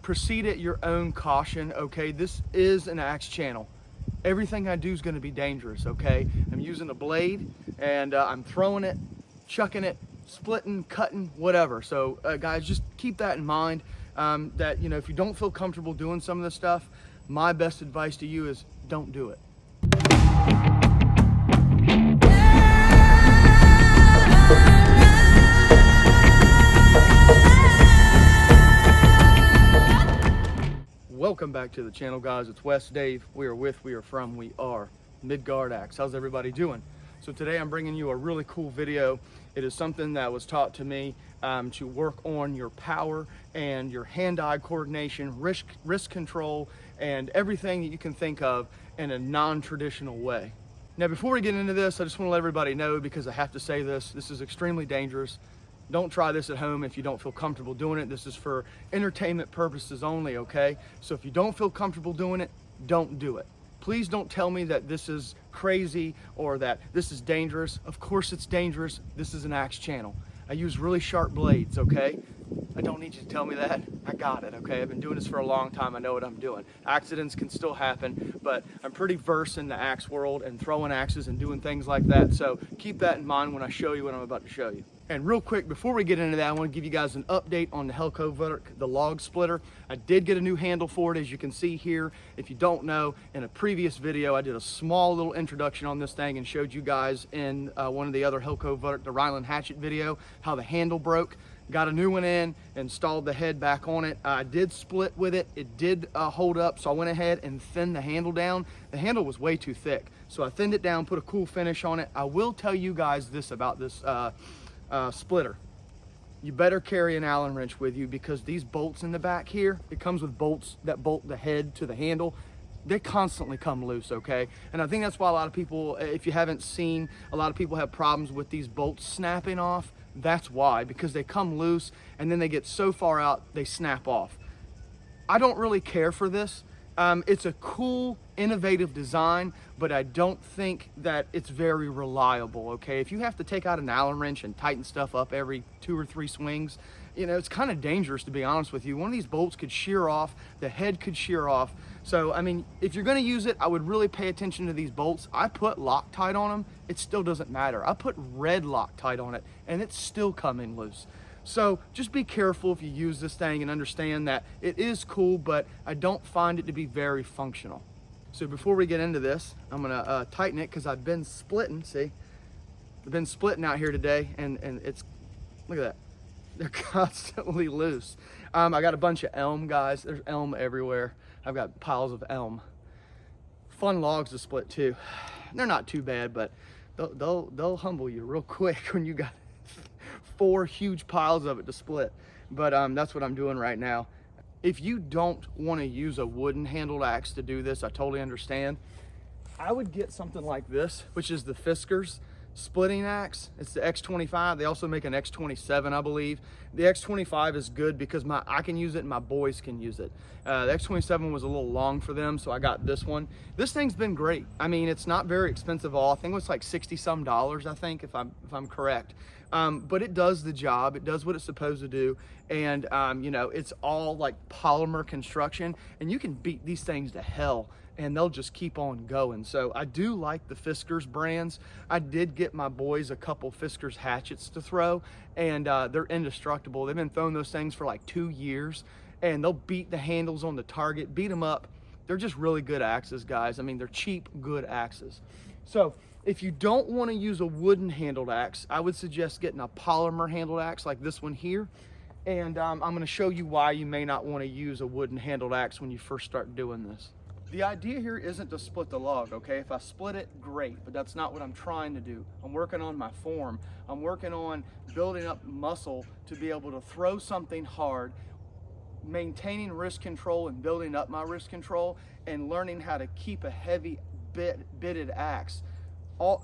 proceed at your own caution, okay? This is an axe channel. Everything I do is gonna be dangerous, okay? I'm using a blade and I'm throwing it, chucking it, splitting, cutting, whatever. So guys, just keep that in mind, that, you know, if you don't feel comfortable doing some of this stuff, my best advice to you is don't do it. Welcome back to the channel, guys. It's Wes, Dave. We are from Midgard Axe. How's everybody doing? So today I'm bringing you a really cool video. It is something that was taught to me to work on your power and your hand-eye coordination, wrist control, and everything that you can think of in a non-traditional way. Now, before we get into this, I just want to let everybody know, because I have to say this is extremely dangerous. Don't try this at home if you don't feel comfortable doing it. This is for entertainment purposes only, okay? So if you don't feel comfortable doing it, don't do it. Please don't tell me that this is crazy or that this is dangerous. Of course it's dangerous. This is an axe channel. I use really sharp blades, okay? I don't need you to tell me that. I got it, okay? I've been doing this for a long time. I know what I'm doing. Accidents can still happen, but I'm pretty versed in the axe world and throwing axes and doing things like that. So keep that in mind when I show you what I'm about to show you. And real quick, before we get into that, I want to give you guys an update on the Helco, the log splitter. I did get a new handle for it, as you can see here. If you don't know, in a previous video, I did a small little introduction on this thing and showed you guys in one of the other Helco, the Ryland Hatchet video, how the handle broke. Got a new one in, installed the head back on it. I did split with it. It did hold up, so I went ahead and thinned the handle down. The handle was way too thick, so I thinned it down, put a cool finish on it. I will tell you guys this about this splitter. You better carry an Allen wrench with you, because these bolts in the back here, it comes with bolts that bolt the head to the handle. They constantly come loose, okay? And I think that's why a lot of people, if you haven't seen, a lot of people have problems with these bolts snapping off. That's why, because they come loose and then they get so far out, they snap off. I don't really care for this. It's a cool, innovative design, but I don't think that it's very reliable, okay? If you have to take out an Allen wrench and tighten stuff up every 2 or 3 swings, you know, it's kind of dangerous, to be honest with you. One of these bolts could shear off, the head could shear off. So, I mean, if you're gonna use it, I would really pay attention to these bolts. I put Loctite on them, it still doesn't matter. I put red Loctite on it, and it's still coming loose. So just be careful if you use this thing, and understand that it is cool, but I don't find it to be very functional. So before we get into this, I'm gonna tighten it, because I've been splitting, see? I've been splitting out here today, and it's, look at that. They're constantly loose. I got a bunch of elm, guys. There's elm everywhere. I've got piles of elm. Fun logs to split too. They're not too bad, but they'll humble you real quick when you got 4 huge piles of it to split. But that's what I'm doing right now. If you don't want to use a wooden handled axe to do this, I totally understand. I would get something like this, which is the Fiskars splitting axe. It's the X25. They also make an X27, I believe. The X25 is good because I can use it and my boys can use it. The X27 was a little long for them, so I got this one. This thing's been great. I mean, it's not very expensive at all. I think it was like $60-some, I think, if I'm correct. But it does the job. It does what it's supposed to do. And you know, it's all like polymer construction, and you can beat these things to hell and they'll just keep on going. So I do like the Fiskars brands. I did get my boys a couple Fiskars hatchets to throw, and they're indestructible. They've been throwing those things for like 2 years, and they'll beat the handles on the target, beat them up. They're just really good axes, guys. I mean, they're cheap, good axes. So if you don't want to use a wooden handled axe, I would suggest getting a polymer handled axe like this one here. And I'm going to show you why you may not want to use a wooden handled axe when you first start doing this. The idea here isn't to split the log, okay? If I split it, great, but that's not what I'm trying to do. I'm working on my form. I'm working on building up muscle to be able to throw something hard, maintaining wrist control and building up my wrist control, and learning how to keep a heavy bitted axe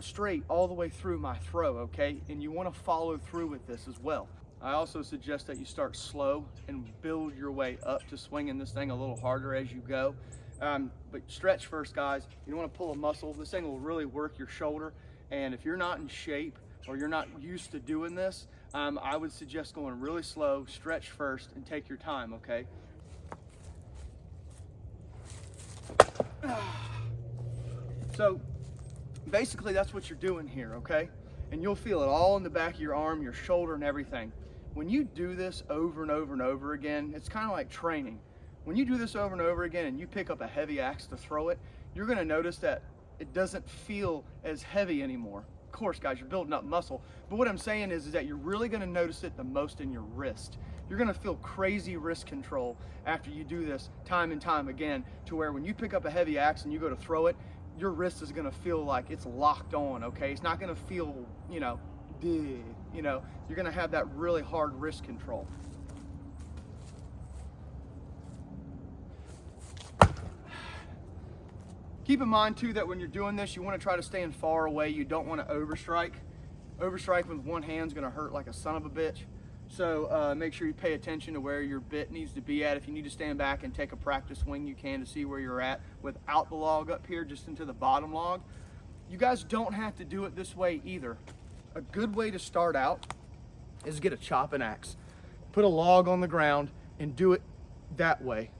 straight all the way through my throw, okay? And you want to follow through with this as well. I also suggest that you start slow and build your way up to swinging this thing a little harder as you go. But stretch first, guys. You don't want to pull a muscle. This thing will really work your shoulder. And if you're not in shape or you're not used to doing this, I would suggest going really slow, stretch first, and take your time, okay? So basically that's what you're doing here, okay? And you'll feel it all in the back of your arm, your shoulder, and everything. When you do this over and over and over again, it's kind of like training. When you do this over and over again and you pick up a heavy axe to throw it, you're gonna notice that it doesn't feel as heavy anymore. Of course, guys, you're building up muscle, but what I'm saying is that you're really gonna notice it the most in your wrist. You're gonna feel crazy wrist control after you do this time and time again, to where when you pick up a heavy axe and you go to throw it, your wrist is gonna feel like it's locked on, okay? It's not gonna feel, you're gonna have that really hard wrist control. Keep in mind too that when you're doing this, you wanna try to stand far away. You don't wanna overstrike. Overstrike with one hand's gonna hurt like a son of a bitch. So make sure you pay attention to where your bit needs to be at. If you need to stand back and take a practice swing, you can, to see where you're at without the log up here, just into the bottom log. You guys don't have to do it this way either. A good way to start out is get a chopping axe. Put a log on the ground and do it that way.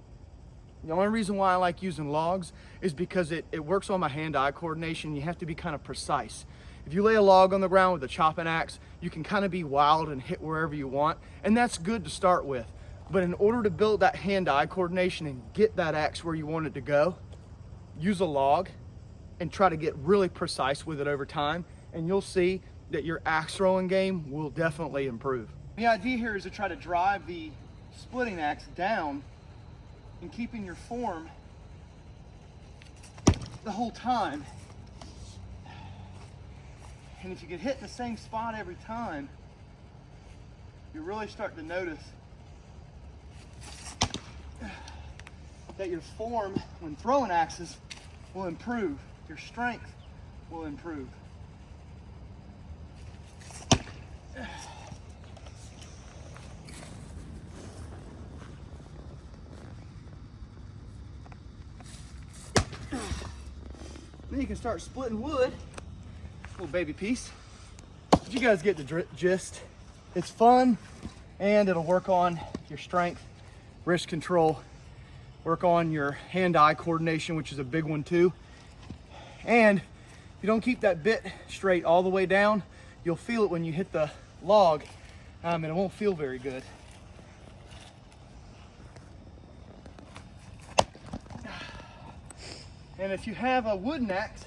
The only reason why I like using logs is because it works on my hand-eye coordination. You have to be kind of precise. If you lay a log on the ground with a chopping axe, you can kind of be wild and hit wherever you want, and that's good to start with. But in order to build that hand-eye coordination and get that axe where you want it to go, use a log and try to get really precise with it over time, and you'll see that your axe throwing game will definitely improve. The idea here is to try to drive the splitting axe down and keeping your form the whole time. And if you can hit the same spot every time, you really start to notice that your form when throwing axes will improve. Your strength will improve. Then you can start splitting wood. Little baby piece. But you guys get the gist. It's fun, and it'll work on your strength, wrist control, work on your hand-eye coordination, which is a big one too. And if you don't keep that bit straight all the way down, you'll feel it when you hit the log, and it won't feel very good. And if you have a wooden axe,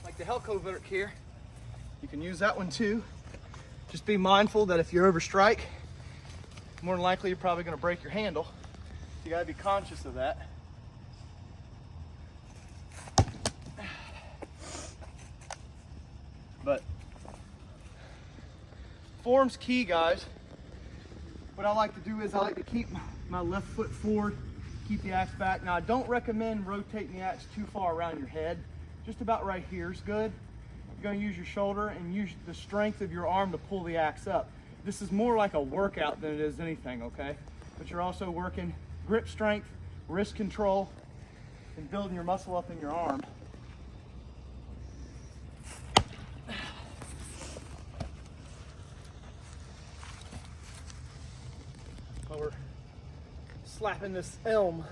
like the Helkoverk here, you can use that one too. Just be mindful that if you overstrike, more than likely you're probably going to break your handle. You got to be conscious of that. But form's key, guys. What I like to do is I like to keep my left foot forward, keep the axe back. Now I don't recommend rotating the axe too far around your head. Just about right here is good. You're going to use your shoulder and use the strength of your arm to pull the axe up. This is more like a workout than it is anything, okay? But you're also working grip strength, wrist control, and building your muscle up in your arm. While we're slapping this elm.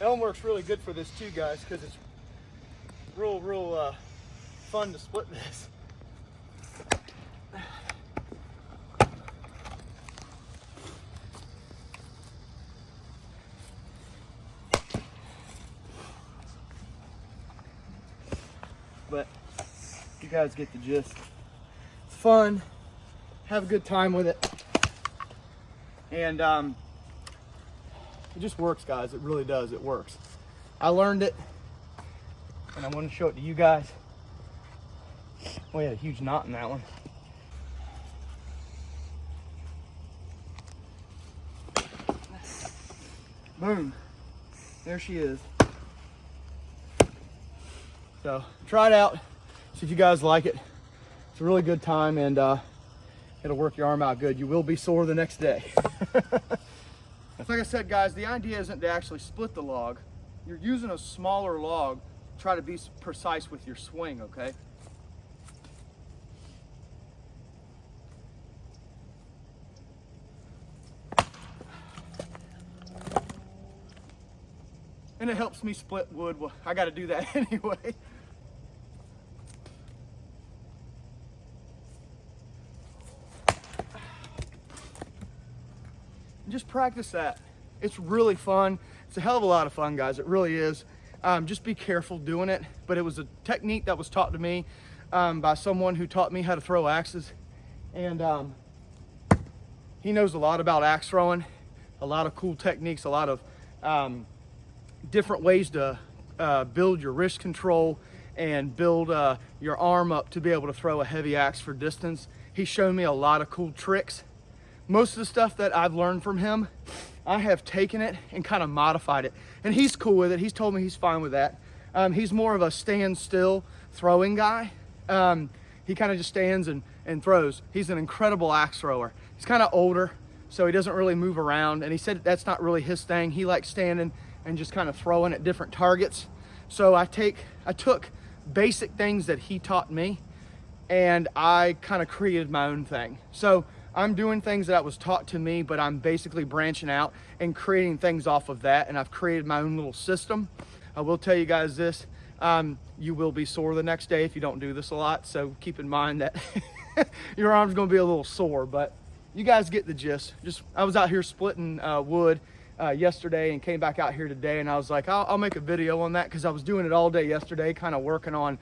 Elm works really good for this too, guys, because it's real fun to split this. But you guys get the gist. It's fun, have a good time with it, and it just works, guys. It really does. It works. I learned it, and I want to show it to you guys. We had a huge knot in that one. Boom. There she is. So try it out. See if you guys like it. It's a really good time, and it'll work your arm out good. You will be sore the next day. Like I said, guys, the idea isn't to actually split the log. You're using a smaller log to try to be precise with your swing, okay? and it helps me split wood. Well, I got to do that anyway. Just practice that. It's really fun. It's a hell of a lot of fun, guys. It really is. Just be careful doing it. But it was a technique that was taught to me by someone who taught me how to throw axes. And he knows a lot about axe throwing, a lot of cool techniques, a lot of different ways to build your wrist control and build your arm up to be able to throw a heavy axe for distance. He's shown me a lot of cool tricks. Most of the stuff that I've learned from him, I have taken it and kind of modified it. And he's cool with it. He's told me he's fine with that. He's more of a stand still throwing guy. He kind of just stands and throws. He's an incredible axe thrower. He's kind of older, so he doesn't really move around. And he said that's not really his thing. He likes standing and just kind of throwing at different targets. So I took basic things that he taught me, and I kind of created my own thing. So I'm doing things that was taught to me, but I'm basically branching out and creating things off of that, and I've created my own little system. I will tell you guys this, you will be sore the next day if you don't do this a lot, so keep in mind that your arm's gonna be a little sore, but you guys get the gist. I was out here splitting wood yesterday and came back out here today, and I was like, I'll make a video on that, because I was doing it all day yesterday, kind of working on,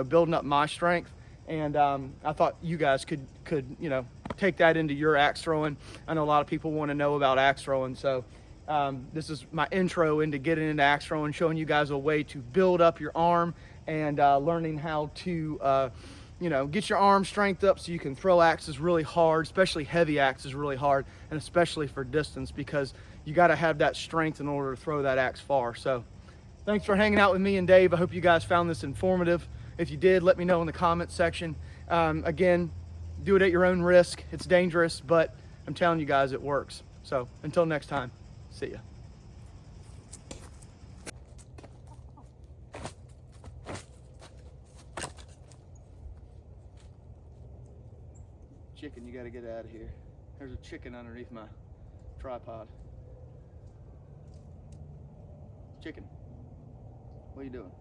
building up my strength. And I thought you guys could take that into your axe throwing. I know a lot of people want to know about axe throwing, so this is my intro into getting into axe throwing, showing you guys a way to build up your arm and learning how to get your arm strength up so you can throw axes really hard, especially heavy axes really hard, and especially for distance, because you got to have that strength in order to throw that axe far. So thanks for hanging out with me and Dave. I hope you guys found this informative. If you did, let me know in the comments section. Again, do it at your own risk. It's dangerous, but I'm telling you guys, it works. So until next time, see ya. Chicken, you gotta get out of here. There's a chicken underneath my tripod. Chicken, what are you doing?